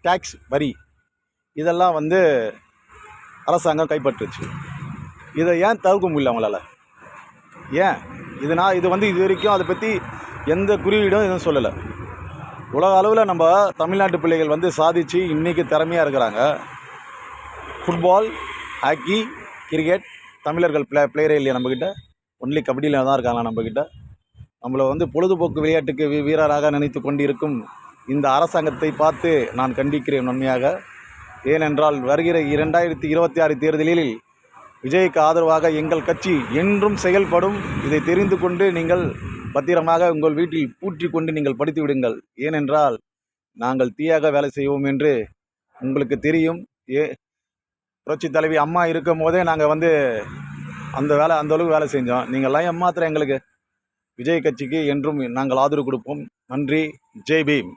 Tax வரி இதெல்லாம் வந்து அரசாங்கம் கைப்பற்றுச்சு. இதை ஏன் தவிர்க்க முடியல அவங்களால? ஏன் இது வந்து இது வரைக்கும் அதை பற்றி எந்த குறியீடும் எதுவும் சொல்லலை. உலக அளவில் நம்ம தமிழ்நாட்டு பிள்ளைகள் வந்து சாதித்து இன்றைக்கி திறமையாக இருக்கிறாங்க. ஃபுட்பால், ஹாக்கி, கிரிக்கெட் தமிழர்கள் பிளேயரே இல்லையா நம்மக்கிட்ட? ஒன்லி கபடியில் தான் இருக்காங்க நம்மக்கிட்ட. நம்மளை வந்து பொழுதுபோக்கு விளையாட்டுக்கு வீரராக நினைத்து கொண்டிருக்கும் இந்த அரசாங்கத்தை பார்த்து நான் கண்டிக்கிறேன் உண்மையாக. ஏனென்றால் வருகிற 2026 தேர்தலில் விஜய்க்கு ஆதரவாக எங்கள் கட்சி என்றும் செயல்படும். இதை தெரிந்து கொண்டு நீங்கள் பத்திரமாக உங்கள் வீட்டில் பூற்றி கொண்டு நீங்கள் படித்து விடுங்கள். ஏனென்றால் நாங்கள் தீயாக வேலை செய்வோம் என்று உங்களுக்கு தெரியும். புரட்சி தலைவி அம்மா இருக்கும் போதே நாங்கள் வந்து அந்த அளவுக்கு வேலை செஞ்சோம். நீங்கள்லாம் ஏமாத்திரம் எங்களுக்கு. விஜய் கட்சிக்கு என்றும் நாங்கள் ஆதரவு கொடுப்போம். நன்றி. ஜெய் பீம்.